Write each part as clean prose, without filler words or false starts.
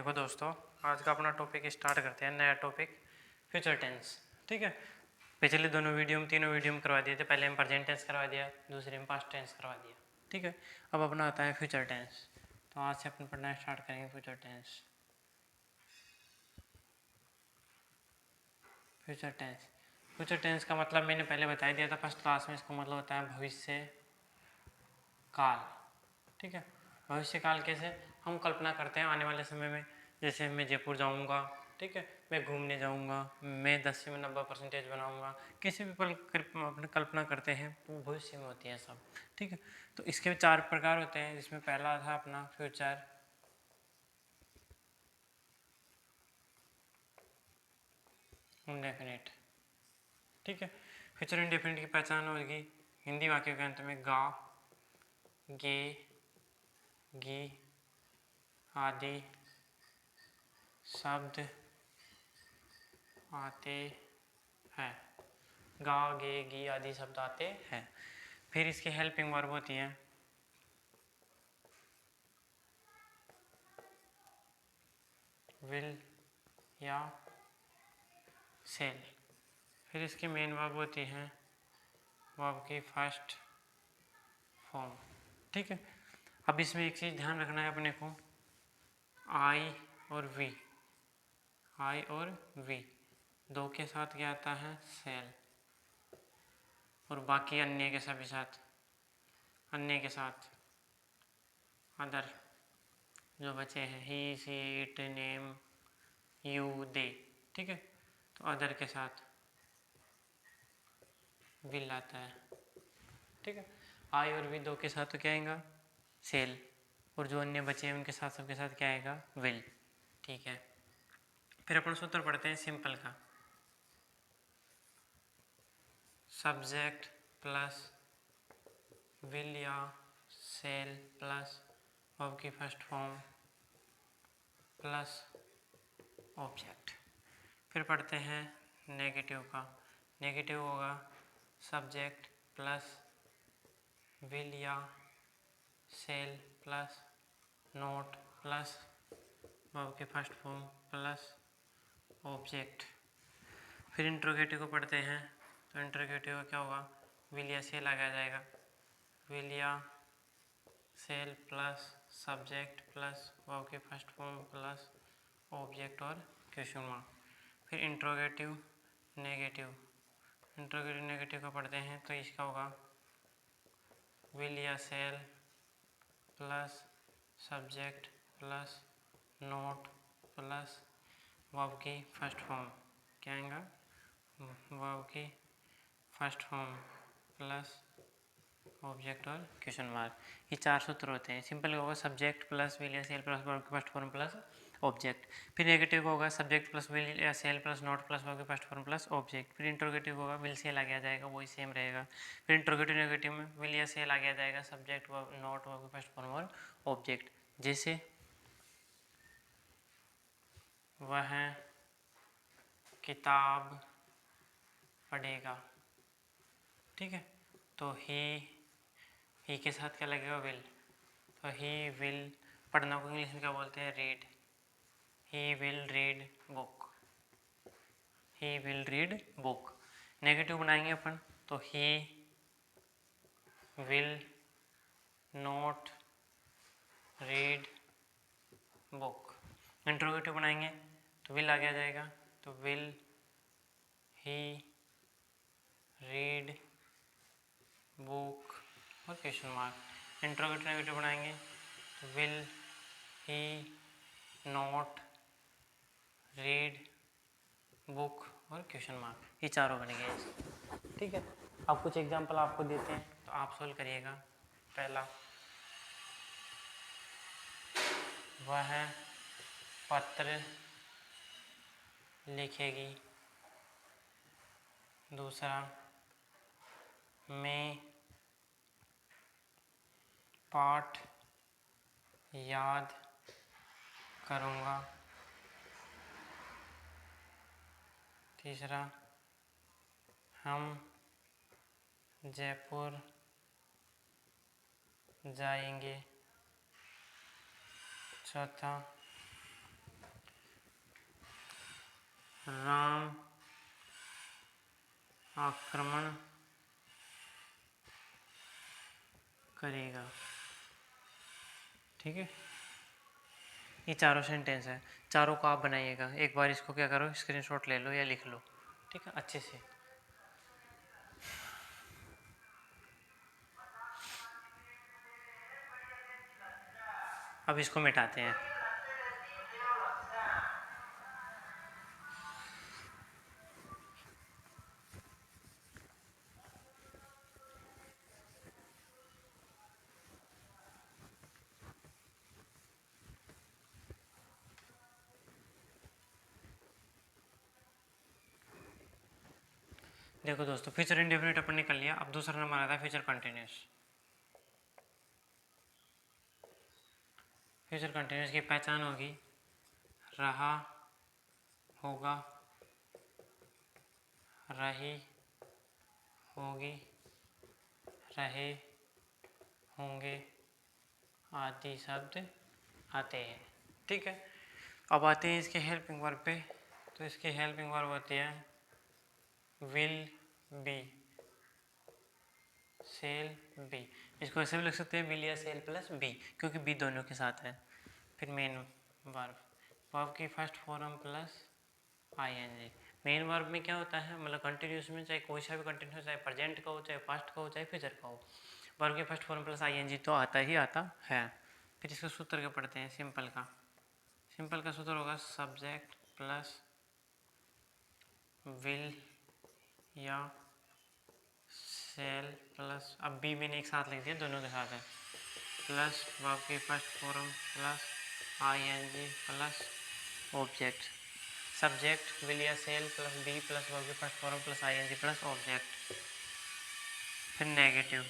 देखो दोस्तों, आज का अपना टॉपिक स्टार्ट करते हैं। नया टॉपिक फ्यूचर टेंस। ठीक है, पिछले तीनों वीडियो में करवा दिए थे। पहले हम प्रेजेंट टेंस करवा दिया, दूसरे में पास्ट टेंस करवा दिया। ठीक है, अब अपना आता है फ्यूचर टेंस। तो आज से अपन पढ़ना स्टार्ट करेंगे फ्यूचर टेंस। फ्यूचर टेंस का मतलब मैंने पहले बता दिया था फर्स्ट क्लास में। इसका मतलब होता है भविष्य काल। ठीक है, भविष्य काल कैसे हम कल्पना करते हैं आने वाले समय में। जैसे मैं जयपुर जाऊंगा, ठीक है, मैं घूमने जाऊंगा, मैं 10 से 90% बनाऊंगा, किसी भी पल अपने कल्पना करते हैं तो भविष्य में होती है सब। ठीक है, तो इसके 4 प्रकार होते हैं, जिसमें पहला था अपना फ्यूचर इंडेफिनिट। ठीक है, फ्यूचर इंडेफिनिट की पहचान होगी हिंदी वाक्य के अंत में गा, गे, गी आदि शब्द आते हैं। गा, गे, गी आदि शब्द आते हैं। फिर इसकी हेल्पिंग वर्ब होती है विल या सेल। फिर इसकी मेन वर्ब होती है वर्ब की फर्स्ट फॉर्म। ठीक है, अब इसमें एक चीज़ ध्यान रखना है अपने को, आई और वी। आई और वी दो के साथ क्या आता है सेल, और बाकी अन्य के सभी साथ, अन्य के साथ अदर जो बचे हैं ही, सी, इट, नेम, यू, दे। ठीक है, तो अदर के साथ विल आता है। ठीक है, आई और वी दो के साथ तो क्या आएगा सेल, और जो अन्य बचे हैं उनके साथ सबके साथ क्या आएगा विल। ठीक है, फिर अपन सूत्र पढ़ते हैं सिंपल का। सब्जेक्ट प्लस विल या सेल प्लस वर्ब की फर्स्ट फॉर्म प्लस ऑब्जेक्ट। फिर पढ़ते हैं नेगेटिव का। नेगेटिव होगा सब्जेक्ट प्लस विल या shall plus not plus verb की फर्स्ट फॉर्म प्लस ऑब्जेक्ट। फिर इंट्रोगेटिव को पढ़ते हैं, तो इंट्रोगेटिव का क्या होगा विल या सेल आ जाएगा। विल या shall plus subject plus verb की फर्स्ट फॉर्म प्लस ऑब्जेक्ट और क्वेश्चन मार्क। फिर इंट्रोगेटिव नेगेटिव। इंट्रोगेटिव नेगेटिव का पढ़ते हैं, तो इसका होगा विल या shall plus subject plus not plus verb की फर्स्ट फॉर्म। क्या आएगा वर्ब की फर्स्ट फॉर्म प्लस ऑब्जेक्ट और क्वेश्चन मार्क। ये 4 सूत्र होते हैं। सिंपल होगा सब्जेक्ट प्लस विल या सेल प्लस वर्ब की फर्स्ट फॉर्म प्लस ऑब्जेक्ट। फिर नेगेटिव होगा सब्जेक्ट प्लस विल या shall plus not plus verb की फर्स्ट फॉर्म प्लस ऑब्जेक्ट। फिर इंट्रोगेटिव होगा विल सेल आगे आ जाएगा, वही सेम रहेगा। फिर इंट्रोगेटिव नेगेटिव में विल या सेल आगे आ जाएगा, सब्जेक्ट नोट वर्ब की फर्स्ट फॉर्म और ऑब्जेक्ट। जैसे वह किताब पढ़ेगा। ठीक है, तो ही के साथ क्या लगेगा विल, तो ही विल, पढ़ना को इंग्लिश में क्या बोलते हैं read. He will read book. He will read book. Negative बनाएंगे अपन, तो he will not read book. Interrogative बनाएंगे तो विल आगे आ जाएगा, तो विल ही रीड बुक और क्वेश्चन मार्क। इंट्रोगेटिव नेगेटिव बनाएंगे तो will he not read book और क्वेश्चन मार्क। ये चारों बन गए। ठीक है, अब कुछ एग्जांपल आपको देते हैं, तो आप सोल्व करिएगा। पहला, वह पत्र लिखेगी। दूसरा, मैं पाठ याद करूँगा। तीसरा, हम जयपुर जाएंगे। चौथा, आक्रमण करेगा। ठीक है, ये चारों सेंटेंस है, चारों को आप बनाइएगा। एक बार इसको क्या करो, स्क्रीनशॉट ले लो या लिख लो, ठीक है, अच्छे से। अब इसको मिटाते हैं। देखो दोस्तों, फ्यूचर इंडेफिनिट अपन ने कर लिया। अब दूसरा नंबर आता है फ्यूचर कंटिन्यूस। फ्यूचर कंटिन्यूस की पहचान होगी रहा, होगा, रही, होगी, रहे, होंगे आदि शब्द आते हैं। ठीक है, अब आते हैं इसके हेल्पिंग वर्ब पे। तो इसकी हेल्पिंग वर्ब होती है विल बी, सेल बी। इसको ऐसे भी लिख सकते हैं विल या सेल प्लस बी, क्योंकि बी दोनों के साथ है। फिर मेन वर्ब, वर्ब की first form plus ING. Main verb में क्या होता है, मतलब कंटिन्यूस में चाहे कोई सा भी कंटिन्यूस, चाहे प्रेजेंट का हो, चाहे पास्ट का हो, चाहे फ्यूचर का हो, वर्ब की फर्स्ट फॉर्म प्लस आईएनजी तो आता ही आता है। फिर इसका सूत्र क्या पढ़ते हैं सिंपल का। सिंपल का सूत्र होगा सब्जेक्ट प्लस विल या सेल प्लस, अब बी मैंने एक साथ लिख दिया, दोनों के साथ है, प्लस वर्ब की first form plus ING plus object. Subject will या shall plus be plus verb की first form plus ING plus object. फिर नेगेटिव,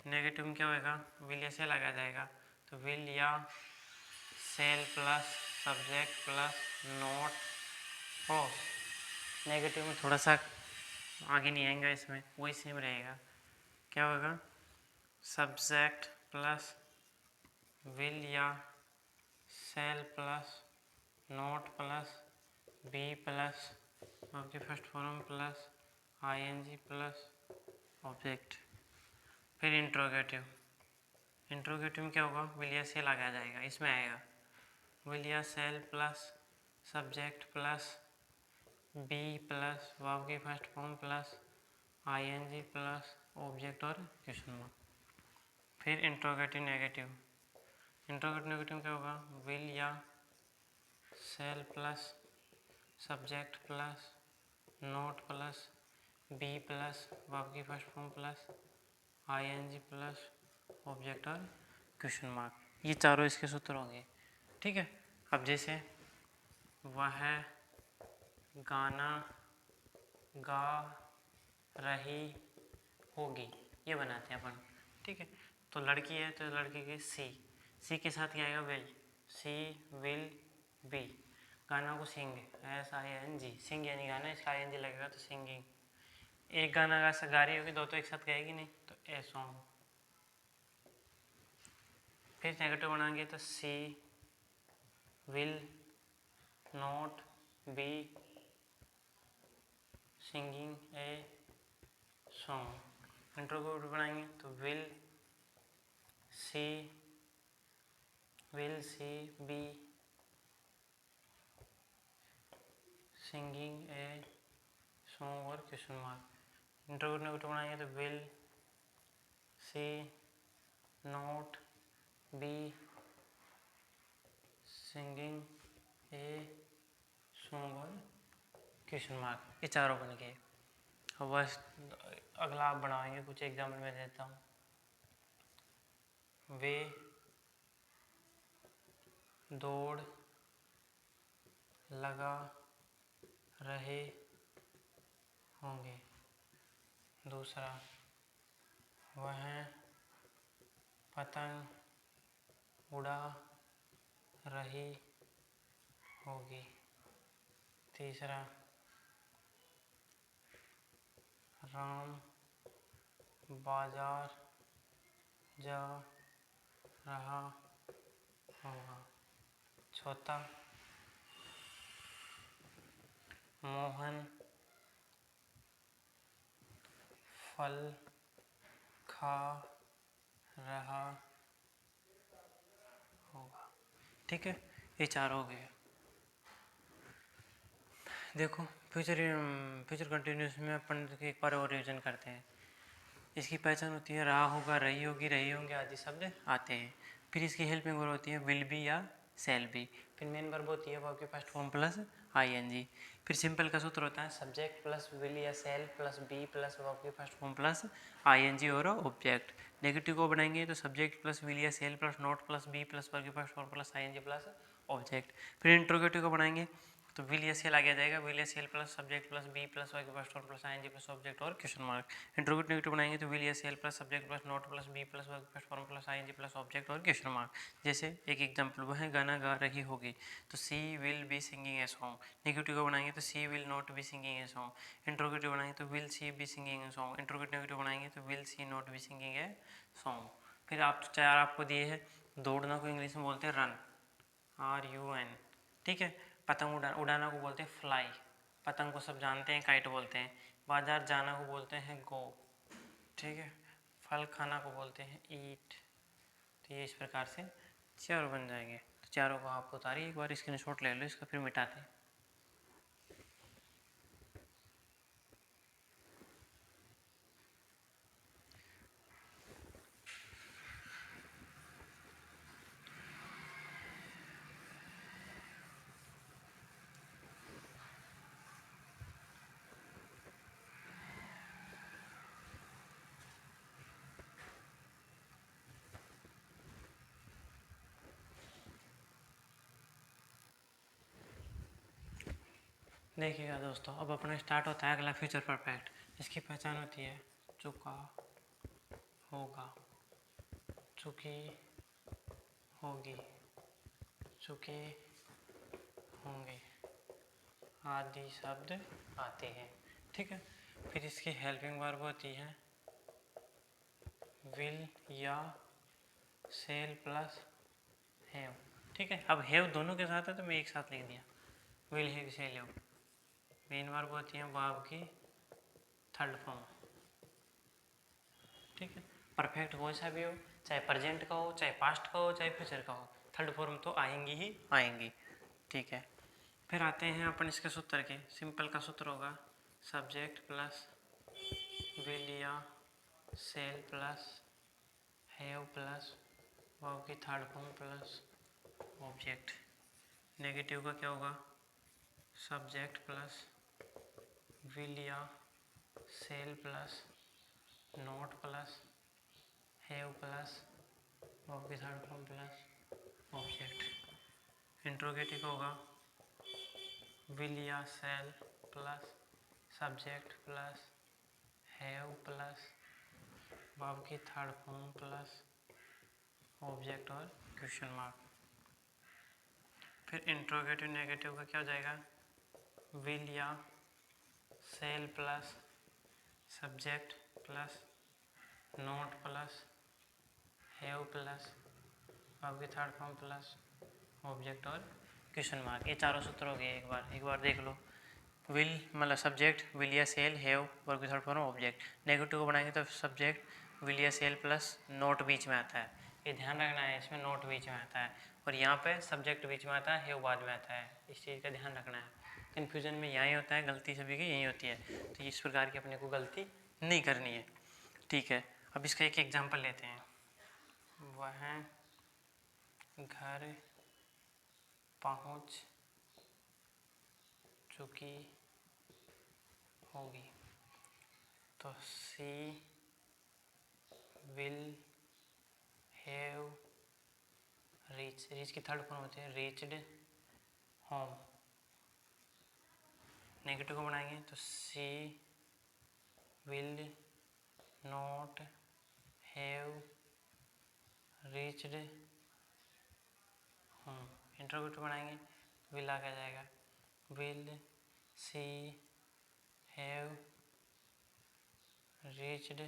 नेगेटिव में क्या होगा, विल या सेल आ जाएगा, तो विल या shall plus subject plus not हो। नेगेटिव में थोड़ा सा आगे नहीं आएगा, इसमें वही सेम रहेगा। क्या होगा, सब्जेक्ट प्लस विल या shall plus not plus be plus verb की first form plus ING plus object. फिर इंट्रोगेटिव, इंट्रोगेटिव में क्या होगा, विल या सेल आगे आ जाएगा, इसमें आएगा विल या shall plus subject plus be plus verb की first form plus ING plus object और क्वेश्चन मार्क। फिर इंट्रोगेटिव नेगेटिव, इंट्रोगेटिव नेगेटिव क्या होगा, विल या shall plus subject plus not plus be plus verb की first form plus ING plus object और question mark. ये चारों इसके सूत्र होंगे। ठीक है, अब जैसे वह गाना गा रही होगी, ये बनाते हैं अपन। ठीक है, तो लड़की है तो लड़की की सी, सी के साथ क्या आएगा विल, सी विल बी। गाना को सिंग, SING, सिंग यानी गाना, इसका ING लगेगा तो सिंगिंग। एक गाना गा रही होगी, दो तो एक साथ गाएगी नहीं, तो ए सॉन्ग। फिर नेगेटिव बनाएंगे तो she will not be singing a song. Interrogative बनाएंगे तो will she be singing a song और क्वेश्चन मार्क। इंट्रोगेटिव नेगेटिव बनाएंगे तो will she not be singing a song और क्वेश्चन मार्क। ये चारों बन गए। अब बस अगला आप बनाएंगे, कुछ एग्जाम्पल में देता हूँ। वे दौड़ लगा रहे होंगे। दूसरा, वह पतंग उड़ा रही होगी। तीसरा, राम बाजार जा रहा होगा। चौथा, मोहन फल खा रहा होगा। ठीक है, ये चार हो गए। देखो फ्यूचर कंटिन्यूस में अपन एक बार और रिविजन करते हैं। इसकी पहचान होती है रहा होगा, रही होगी, रही होंगे आदि शब्द आते हैं। फिर इसकी हेल्पिंग वर्ब होती है विल बी या शैल बी। फिर मेन वर्ब होती है वर्ब के फर्स्ट फॉर्म प्लस आईएनजी। फिर सिंपल का सूत्र होता है सब्जेक्ट प्लस विल या shall plus be plus verb के फर्स्ट फॉर्म प्लस आईएनजी और ऑब्जेक्ट। नेगेटिव को बनाएंगे तो सब्जेक्ट प्लस विल या shall plus not plus be plus verb के first form plus ING plus object. फिर इंट्रोगेटिव को बनाएंगे तो विल या सेल आगे जाएगा, विल या shall plus subject plus be plus Y के first form plus ING plus object और क्वेश्चन मार्क। इंट्रोगेटिव नेगेटिव बनाएंगे तो विल या shall plus subject plus not plus be plus Y के first form plus ING plus object और question mark. जैसे एक example, वह गाना गा रही होगी तो she will be singing a song. Negative को बनाएंगे तो she will not be singing a song. Interrogative बनाएंगे तो will she be singing a song. Interrogative negative बनाएंगे तो will she not be singing a song. फिर आप चार आपको दिए है, दौड़ना को इंग्लिश में बोलते हैं रन, RUN। ठीक है, पतंग उड़ाना को बोलते हैं फ्लाई, पतंग को सब जानते हैं काइट बोलते हैं। बाजार जाना को बोलते हैं गो। ठीक है, फल खाना को बोलते हैं ईट। तो ये इस प्रकार से चारों बन जाएंगे। तो चारों को आपको उतारिए, एक बार स्क्रीनशॉट ले लो इसका, फिर मिटाते हैं। देखिएगा दोस्तों, अब अपना स्टार्ट होता है अगला फ्यूचर परफेक्ट। इसकी पहचान होती है चुका होगा, चुकी होगी, चुके होंगे आदि शब्द आते हैं। ठीक है, फिर इसकी हेल्पिंग वर्ब होती है विल या सेल प्लस हैव। ठीक है, अब हैव दोनों के साथ है तो मैं एक साथ लिख दिया, will have shall have. Main verb होती है वर्ब की थर्ड फॉर्म। ठीक है, परफेक्ट कोई सा भी हो, चाहे प्रेजेंट का हो, चाहे पास्ट का हो, चाहे फ्यूचर का हो, थर्ड फॉर्म तो आएंगी ही आएंगी। ठीक है, फिर आते हैं अपन इसके सूत्र के। सिंपल का सूत्र होगा सब्जेक्ट प्लस विल या shall plus have plus verb की third form plus object. Negative का क्या होगा सब्जेक्ट प्लस विल या shall plus not plus have plus verb की third form plus object. Interrogative का होगा विल या shall plus subject plus have plus verb की थर्ड फॉर्म प्लस ऑब्जेक्ट और क्वेश्चन मार्क। फिर इंट्रोगेटिव नेगेटिव का क्या हो जाएगा विल या shall plus subject plus not plus have plus verb की थर्ड फॉर्म प्लस ऑब्जेक्ट और क्वेश्चन मार्क। ये चारों सूत्र हो गए। एक बार देख लो, विल मतलब सब्जेक्ट विल या सेल हैव वर्ब की थर्ड फॉर्म ऑब्जेक्ट। नेगेटिव को बनाएंगे तो सब्जेक्ट विल या सेल प्लस नोट बीच में आता है, ये ध्यान रखना है, इसमें नोट बीच में आता है और यहाँ पे सब्जेक्ट बीच में आता है, हैव बाद में आता है, इस चीज़ का ध्यान रखना है। कन्फ्यूजन में यहीं होता है, गलती सभी की यहीं होती है, तो इस प्रकार की अपने को गलती नहीं करनी है। ठीक है, अब इसका एक एग्जाम्पल लेते हैं। वह घर पहुँच चुकी होगी तो सी विल हैव रीच की थर्ड फॉर्म होती है रीच्ड होम। नेगेटिव को बनाएंगे तो she will not have reached home. Interrogative बनाएंगे तो विल आगे जाएगा will she have reached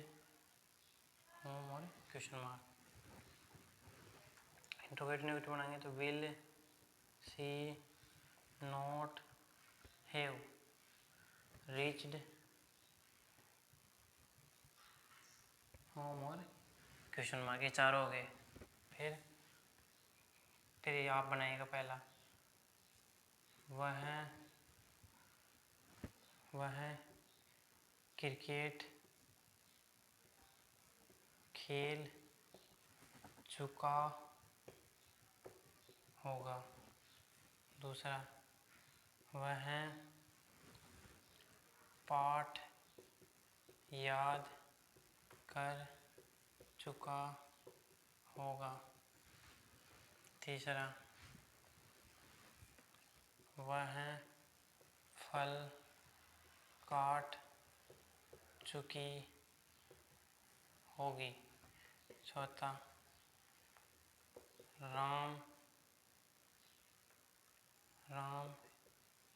home और क्वेश्चन मार्क। इंट्रोगेटिव नेगेटिव बनाएंगे तो will she not have reached home और क्वेश्चन मार्क, ये चार हो गए। फिर ये आप बनाइएगा पहला, वह क्रिकेट खेल चुका होगा। दूसरा, वह पाठ याद कर चुका होगा। तीसरा, वह फल काट चुकी होगी। चौथा, राम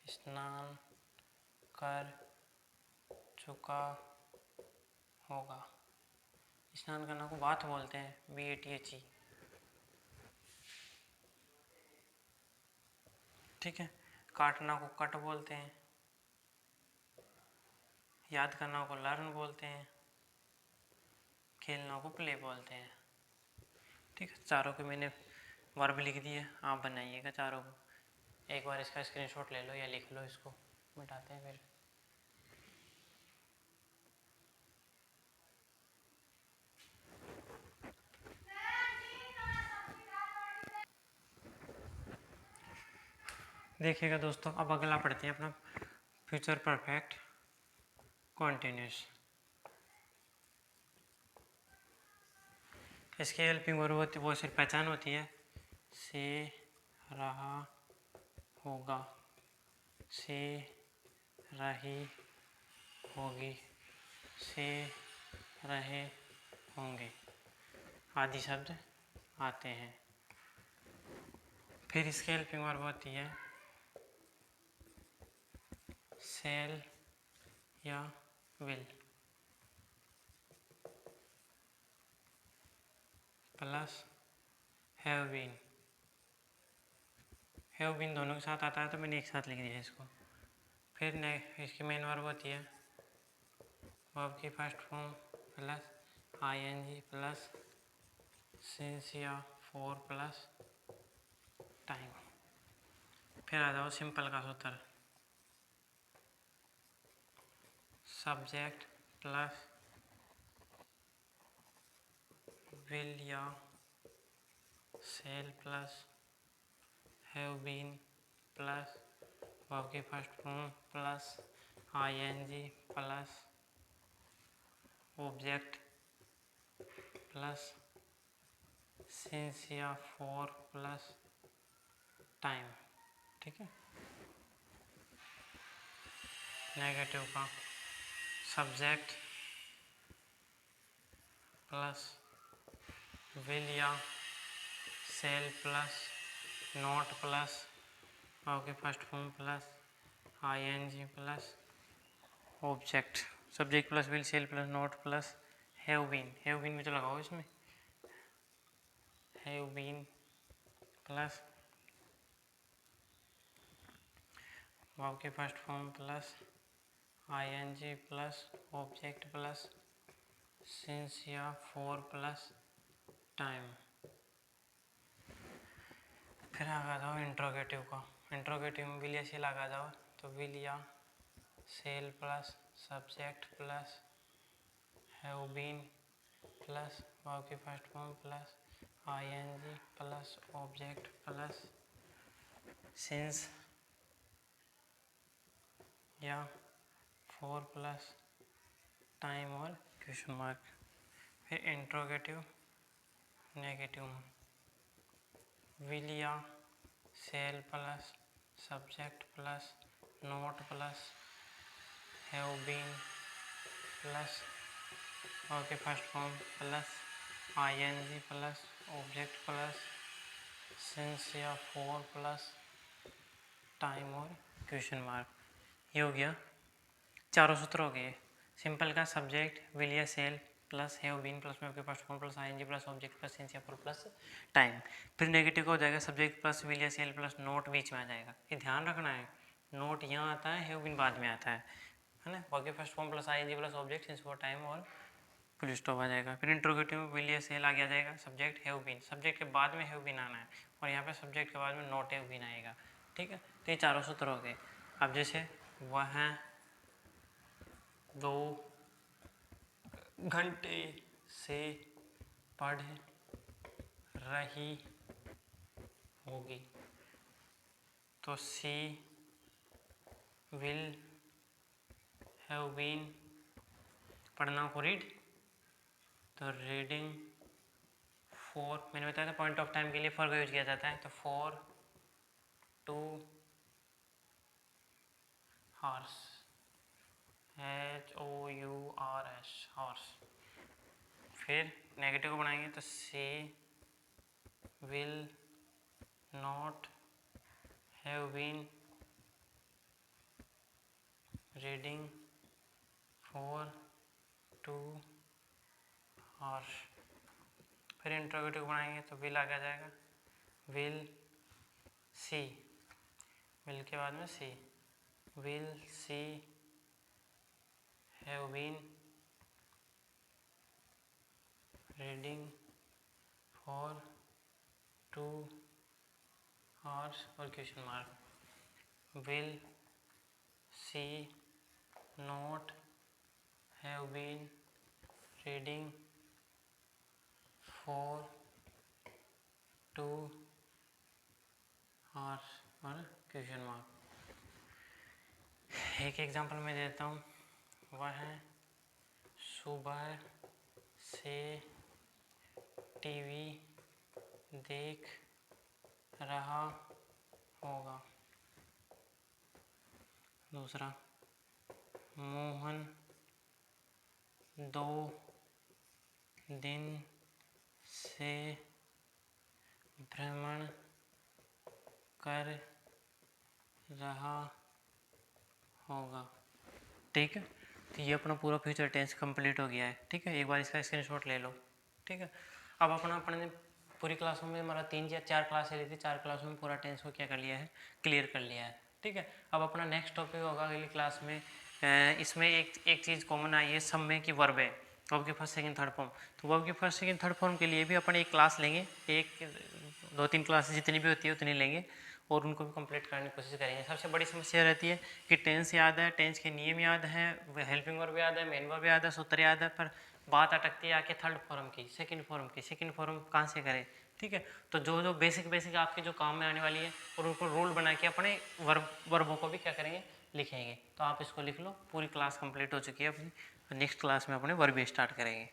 स्नान कर चुका होगा। स्नान करना को बाथ बोलते हैं, BATHE। ठीक है। काटना को कट बोलते हैं, याद करना को लर्न बोलते हैं, खेलना को प्ले बोलते हैं। ठीक है, चारों के मैंने वर्ब लिख दिए, आप बनाइएगा चारों को। एक बार इसका स्क्रीनशॉट ले लो या लिख लो, इसको मिटाते हैं फिर। देखिएगा दोस्तों, अब अगला पढ़ते हैं अपना फ्यूचर परफेक्ट कॉन्टिन्यूस। इसकी हेल्पिंग वर्ब होती है, वो सिर्फ पहचान होती है, से रहा होगा, से रही होगी, से रहे होंगे आदि शब्द आते हैं। फिर इसकी हेल्पिंग वर्ब होती है सेल या विल प्लस हैव बीन दोनों के साथ आता है, तो मैंने एक साथ लिख दिया इसको। फिर इसकी मेन वर्ब होती है वर्ब की first form plus ING plus since या फॉर प्लस टाइम। फिर आ जाओ सिंपल का सूत्र, सब्जेक्ट प्लस विल या shall plus have been plus verb की first form plus ING plus object plus since या फॉर प्लस टाइम। ठीक है। नेगेटिव का सब्जेक्ट प्लस विल या shall plus not plus verb की first form plus ING plus object, subject plus will shall plus not plus have been भी तो लगाओ इसमें, हैव बीन प्लस वर्ब की first form plus ING plus object plus since या for plus time. फिर आगा जाओ interrogative का, interrogative में विल या सेल आगा जाओ, तो विल या shall plus subject plus have been plus verb की first form plus ING plus object plus since या फॉर प्लस टाइम और क्वेश्चन मार्क। फिर इंट्रोगेटिव नेगेटिव में विल या shall plus subject plus not plus have been plus verb के first form plus ING plus object plus since या for plus time और question mark. ये हो गया, चारों सूत्र हो गए। सिंपल का सब्जेक्ट विल या shall plus have been plus verb के first form plus ING plus object plus since या फॉर प्लस टाइम। फिर नेगेटिव का हो जाएगा सब्जेक्ट प्लस विल या सेल प्लस नोट बीच में आ जाएगा। ये ध्यान रखना है, नोट यहाँ आता है, हैव बीन बाद में आता है ना। वर्ब के first form plus ING plus object since for time और फुल स्टॉप आ जाएगा। फिर इंट्रोगेटिव में विल या सेल आगे आ जाएगा। सब्जेक्ट हैव बीन, सब्जेक्ट के बाद में हैव बीन आना है और यहाँ पे सब्जेक्ट के बाद में नॉट हैव बीन आएगा। ठीक है, तो ये चारों सूत्र हो गए। अब जैसे वह 2 घंटे से पढ़ रही होगी, तो सी विल हैव बीन, पढ़ना को रीड, तो रीडिंग फॉर, मैंने बताया था पॉइंट ऑफ टाइम के लिए फॉर का यूज किया जाता है, तो फॉर 2 hours, HOURS, हॉर्स। फिर नेगेटिव को बनाएंगे तो she will not have been reading for 2 hours। फिर इंट्रोगेटिव बनाएंगे तो विल आगे आ जाएगा, विल सी, विल के बाद में she, will she have been reading for 2 hours और question mark, will she not have been reading for 2 hours और क्वेश्चन मार्क। एक एग्जांपल मैं देता हूँ, वह सुबह से टीवी देख रहा होगा। दूसरा, मोहन 2 दिन से भ्रमण कर रहा होगा। ठीक है, तो ये अपना पूरा फ्यूचर टेंस कंप्लीट हो गया है। ठीक है, एक बार इसका स्क्रीनशॉट ले लो। ठीक है, अब अपने पूरी क्लासों में हमारा 3 या 4 क्लास ली थी, 4 क्लासों में पूरा टेंस को क्या कर लिया है, क्लियर कर लिया है। ठीक है, अब अपना नेक्स्ट टॉपिक होगा अगली क्लास में। इसमें एक चीज़ कॉमन आई है सब में कि वर्ब है, वर्ब के फर्स्ट सेकंड थर्ड फॉर्म। तो वर्ब के फर्स्ट सेकंड थर्ड फॉर्म के लिए भी अपन एक क्लास लेंगे, 2-3 क्लासेस जितनी भी होती है उतनी लेंगे और उनको भी कंप्लीट करने की कोशिश करेंगे। सबसे बड़ी समस्या रहती है कि टेंस याद है, टेंस के नियम याद है, हेल्पिंग वर्ब याद है, मेन वर्ब याद है, सूत्र याद है, पर बात अटकती है आके थर्ड फॉर्म की, सेकंड फॉर्म की। सेकंड फॉर्म कहाँ से करें? ठीक है, तो जो बेसिक आपके जो काम में आने वाली है और उनको रूल बना के अपने वर्बों को भी क्या करेंगे, लिखेंगे। तो आप इसको लिख लो, पूरी क्लास कंप्लीट हो चुकी है अपनी। नेक्स्ट क्लास में अपने वर्ब स्टार्ट करेंगे।